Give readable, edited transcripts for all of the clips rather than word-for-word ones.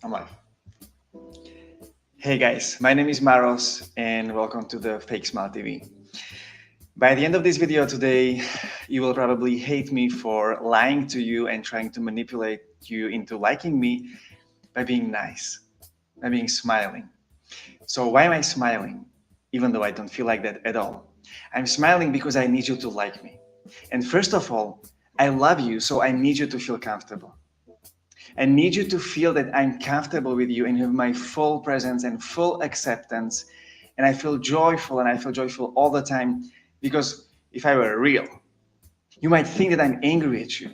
I'm live. Hey guys, my name is Maros and welcome to the Fake Smile TV. By the end of this video today, you will probably hate me for lying to you and trying to manipulate you into liking me by being nice, by being smiling. So why am I smiling? Even though I don't feel like that at all. I'm smiling because I need you to like me. And first of all, I love you, so I need you to feel comfortable. I need you to feel that I'm comfortable with you and you have my full presence and full acceptance. And I feel joyful, and I feel joyful all the time, because if I were real, you might think that I'm angry at you.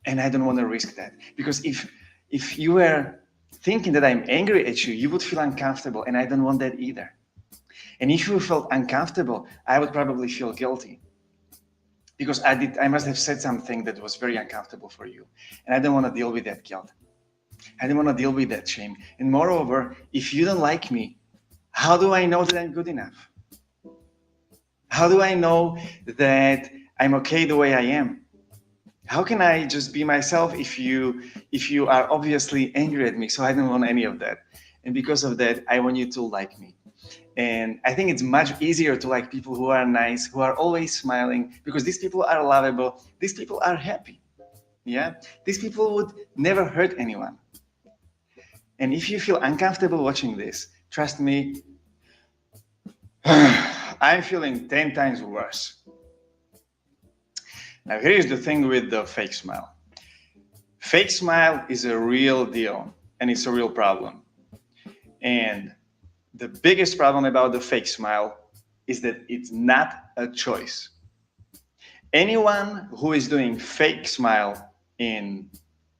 And I don't want to risk that. Because if you were thinking that I'm angry at you, you would feel uncomfortable, and I don't want that either. And if you felt uncomfortable, I would probably feel guilty. Because I must have said something that was very uncomfortable for you. And I don't want to deal with that guilt. I don't want to deal with that shame. And moreover, if you don't like me, how do I know that I'm good enough? How do I know that I'm okay the way I am? How can I just be myself if you are obviously angry at me? So I don't want any of that. And because of that, I want you to like me. And I think it's much easier to like people who are nice, who are always smiling, because these people are lovable. These people are happy. Yeah, these people would never hurt anyone. And if you feel uncomfortable watching this, trust me, I'm feeling 10 times worse. Now, here's the thing with the fake smile. Fake smile is a real deal, and it's a real problem. And the biggest problem about the fake smile is that it's not a choice. Anyone who is doing fake smile in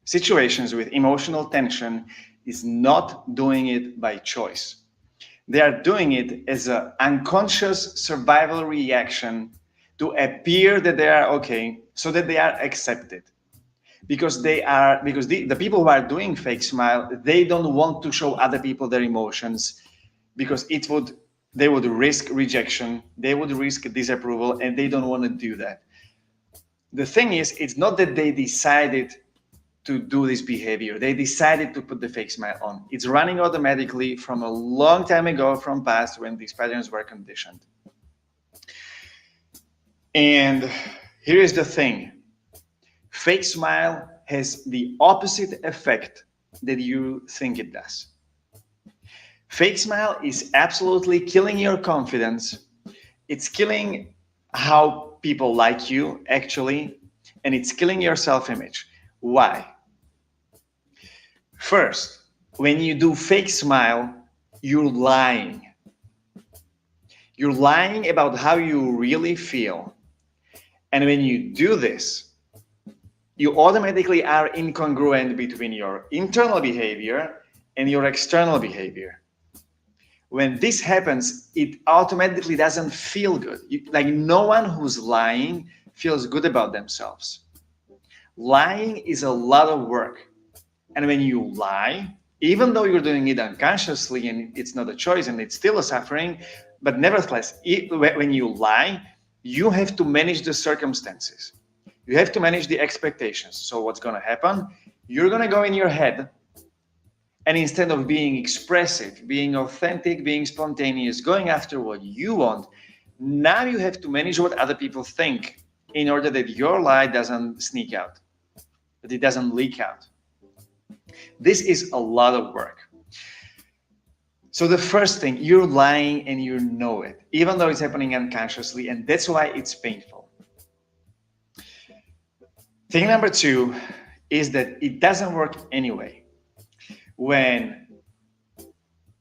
situations with emotional tension is not doing it by choice. They are doing it as an unconscious survival reaction to appear that they are okay, so that they are accepted. Because the people who are doing fake smile, they don't want to show other people their emotions, because they would risk rejection, they would risk disapproval, and they don't want to do that. The thing is, it's not that they decided to do this behavior. They decided to put the fake smile on. It's running automatically from a long time ago, from past, when these patterns were conditioned. And here is the thing. Fake smile has the opposite effect that you think it does. Fake smile is absolutely killing your confidence. It's killing how people like you, actually, and it's killing your self-image. Why? First, when you do fake smile, you're lying. You're lying about how you really feel. And when you do this, you automatically are incongruent between your internal behavior and your external behavior. When this happens, it automatically doesn't feel good. Like, no one who's lying feels good about themselves. Lying is a lot of work. And when you lie, even though you're doing it unconsciously and it's not a choice and it's still a suffering, but nevertheless, when you lie, you have to manage the circumstances. You have to manage the expectations. So what's going to happen? You're going to go in your head, and instead of being expressive, being authentic, being spontaneous, going after what you want, now you have to manage what other people think in order that your lie doesn't sneak out, that it doesn't leak out. This is a lot of work. So the first thing, you're lying and you know it, even though it's happening unconsciously, and that's why it's painful. Thing number two is that it doesn't work anyway. When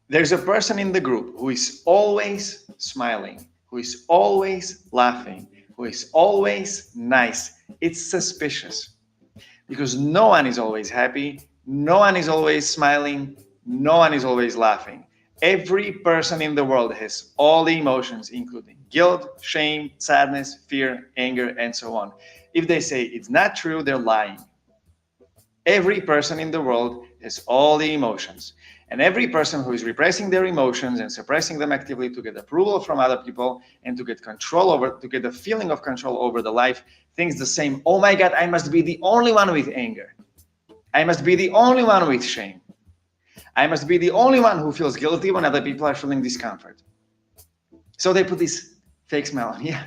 there's a person in the group who is always smiling, who is always laughing, who is always nice, it's suspicious, because no one is always happy, no one is always smiling, no one is always laughing. Every person in the world has all the emotions, including guilt, shame, sadness, fear, anger, and so on. If they say it's not true, they're lying. Every person in the world has all the emotions. And every person who is repressing their emotions and suppressing them actively to get approval from other people and to get a feeling of control over the life, thinks the same. Oh my God, I must be the only one with anger. I must be the only one with shame. I must be the only one who feels guilty when other people are feeling discomfort. So they put this fake smile on. Yeah,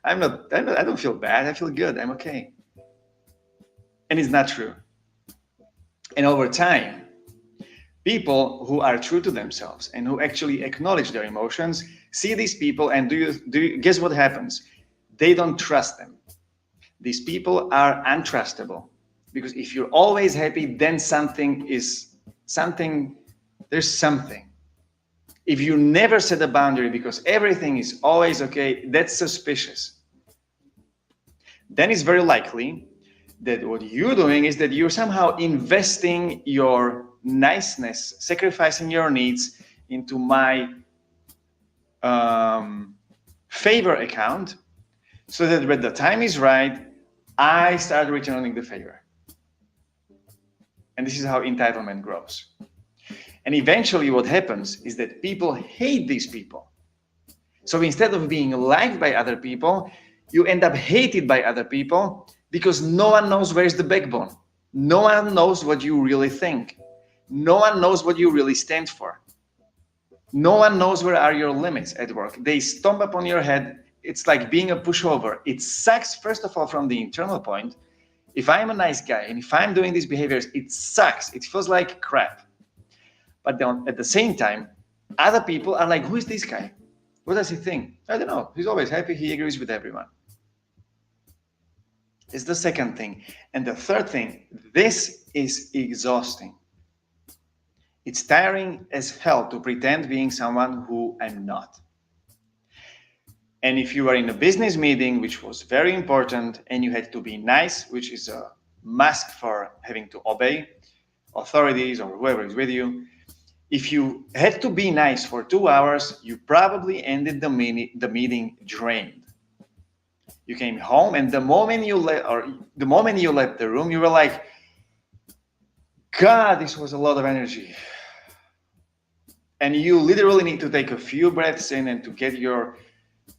I don't feel bad. I feel good. I'm okay. And it's not true. And over time, people who are true to themselves and who actually acknowledge their emotions see these people, and guess what happens? They don't trust them. These people are untrustable, because if you're always happy, then there's something. If you never set a boundary because everything is always okay, that's suspicious. Then it's very likely that what you're doing is that you're somehow investing your niceness, sacrificing your needs into my favor account, so that when the time is right, I start returning the favor. And this is how entitlement grows. And eventually what happens is that people hate these people. So instead of being liked by other people, you end up hated by other people, because no one knows where's the backbone. No one knows what you really think. No one knows what you really stand for. No one knows where are your limits at work. They stomp upon your head. It's like being a pushover. It sucks, first of all, from the internal point. If I'm a nice guy and if I'm doing these behaviors, it sucks. It feels like crap. But then at the same time, other people are like, who is this guy? What does he think? I don't know. He's always happy. He agrees with everyone. It's the second thing. And the third thing, this is exhausting. It's tiring as hell to pretend being someone who I'm not. And if you are in a business meeting, which was very important, and you had to be nice, which is a mask for having to obey authorities or whoever is with you, if you had to be nice for 2 hours, you probably ended the meeting drained. You came home, and the moment you left the room, you were like, God, this was a lot of energy. And you literally need to take a few breaths in and to get your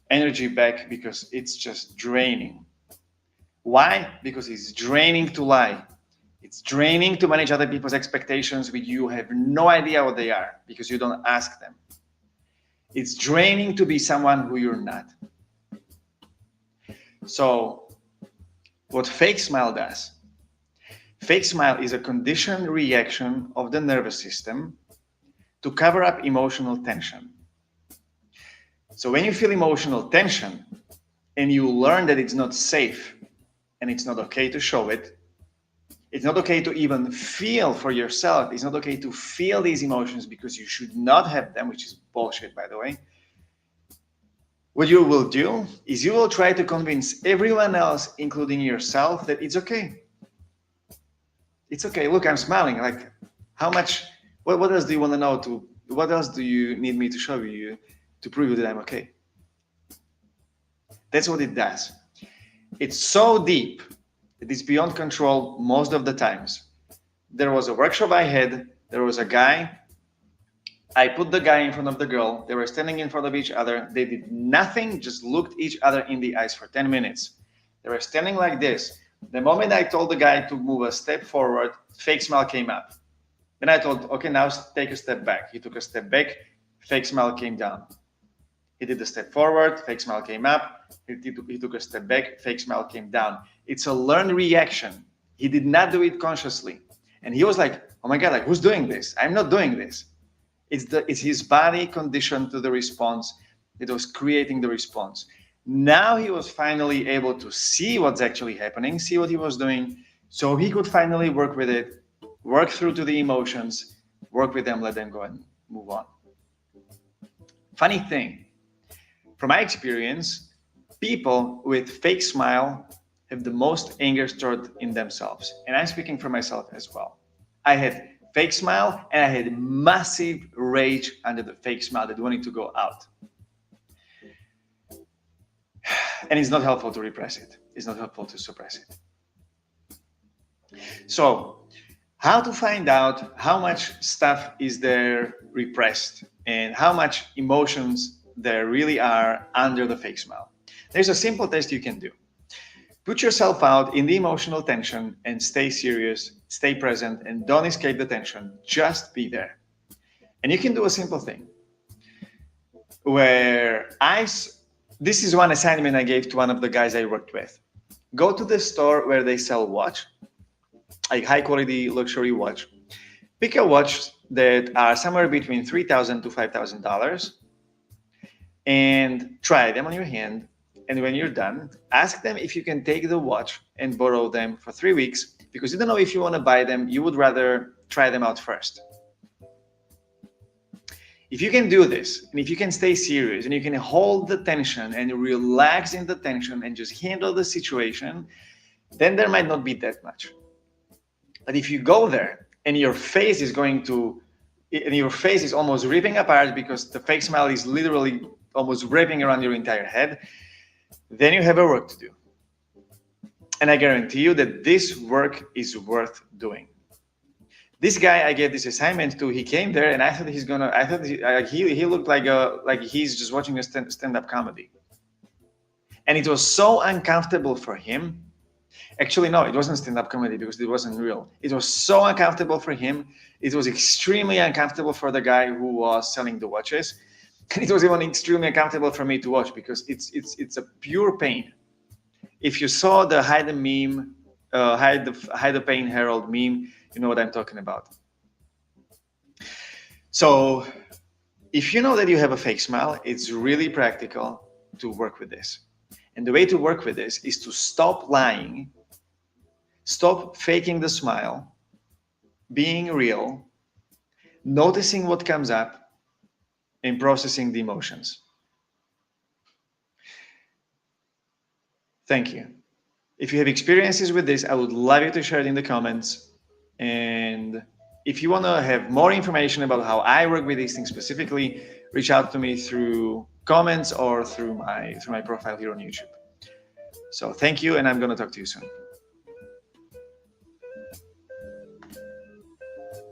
energy back, because it's just draining. Why? Because it's draining to lie. It's draining to manage other people's expectations with you have no idea what they are, because you don't ask them. It's draining to be someone who you're not. So what fake smile does, fake smile is a conditioned reaction of the nervous system to cover up emotional tension. So when you feel emotional tension and you learn that it's not safe and it's not okay to show it, it's not okay to even feel for yourself. It's not okay to feel these emotions, because you should not have them, which is bullshit, by the way. What you will do is you will try to convince everyone else, including yourself, that it's okay. It's okay. Look, I'm smiling. Like, how much, what else do you want to know? What else do you need me to show you to prove you that I'm okay? That's what it does. It's so deep. It is beyond control most of the times. There was a workshop I had. There was a guy. I put the guy in front of the girl. They were standing in front of each other. They did nothing, just looked each other in the eyes for 10 minutes. They were standing like this. The moment I told the guy to move a step forward, fake smile came up. Then I told, okay, now take a step back. He took a step back, fake smile came down. He did a step forward, fake smile came up. He took a step back, fake smile came down. It's a learned reaction. He did not do it consciously. And he was like, oh my God, like, who's doing this? I'm not doing this. It's his body conditioned to the response. It was creating the response. Now he was finally able to see what's actually happening, see what he was doing, so he could finally work with it, work through to the emotions, work with them, let them go and move on. Funny thing, from my experience, people with fake smile have the most anger stored in themselves. And I'm speaking for myself as well. I had fake smile and I had massive rage under the fake smile that wanted to go out. And it's not helpful to repress it. It's not helpful to suppress it. So how to find out how much stuff is there repressed and how much emotions there really are under the fake smile? There's a simple test you can do. Put yourself out in the emotional tension and stay serious, stay present, and don't escape the tension. Just be there. And you can do a simple thing where this is one assignment I gave to one of the guys I worked with. Go to the store where they sell watch, like high quality luxury watch. Pick a watch that are somewhere between $3,000 to $5,000 and try them on your hand. And when you're done, ask them if you can take the watch and borrow them for 3 weeks, because you don't know if you want to buy them. You would rather try them out first. If you can do this, and if you can stay serious, and you can hold the tension and relax in the tension and just handle the situation, then there might not be that much. But if you go there and your face is almost ripping apart because the fake smile is literally almost wrapping around your entire head, then you have a work to do. And I guarantee you that this work is worth doing. This guy I gave this assignment to, he came there and I thought he looked like he's just watching a stand-up comedy. And it was so uncomfortable for him. Actually, no, it wasn't stand-up comedy because it wasn't real. It was so uncomfortable for him. It was extremely uncomfortable for the guy who was selling the watches. And it was even extremely uncomfortable for me to watch because it's a pure pain. If you saw the hide the pain Herald meme, you know what I'm talking about. So if you know that you have a fake smile, it's really practical to work with this. And the way to work with this is to stop lying, stop faking the smile, being real, noticing what comes up, and processing the emotions. Thank you. If you have experiences with this, I would love you to share it in the comments. And if you want to have more information about how I work with these things specifically, reach out to me through comments or through my profile here on YouTube. So thank you, and I'm going to talk to you soon.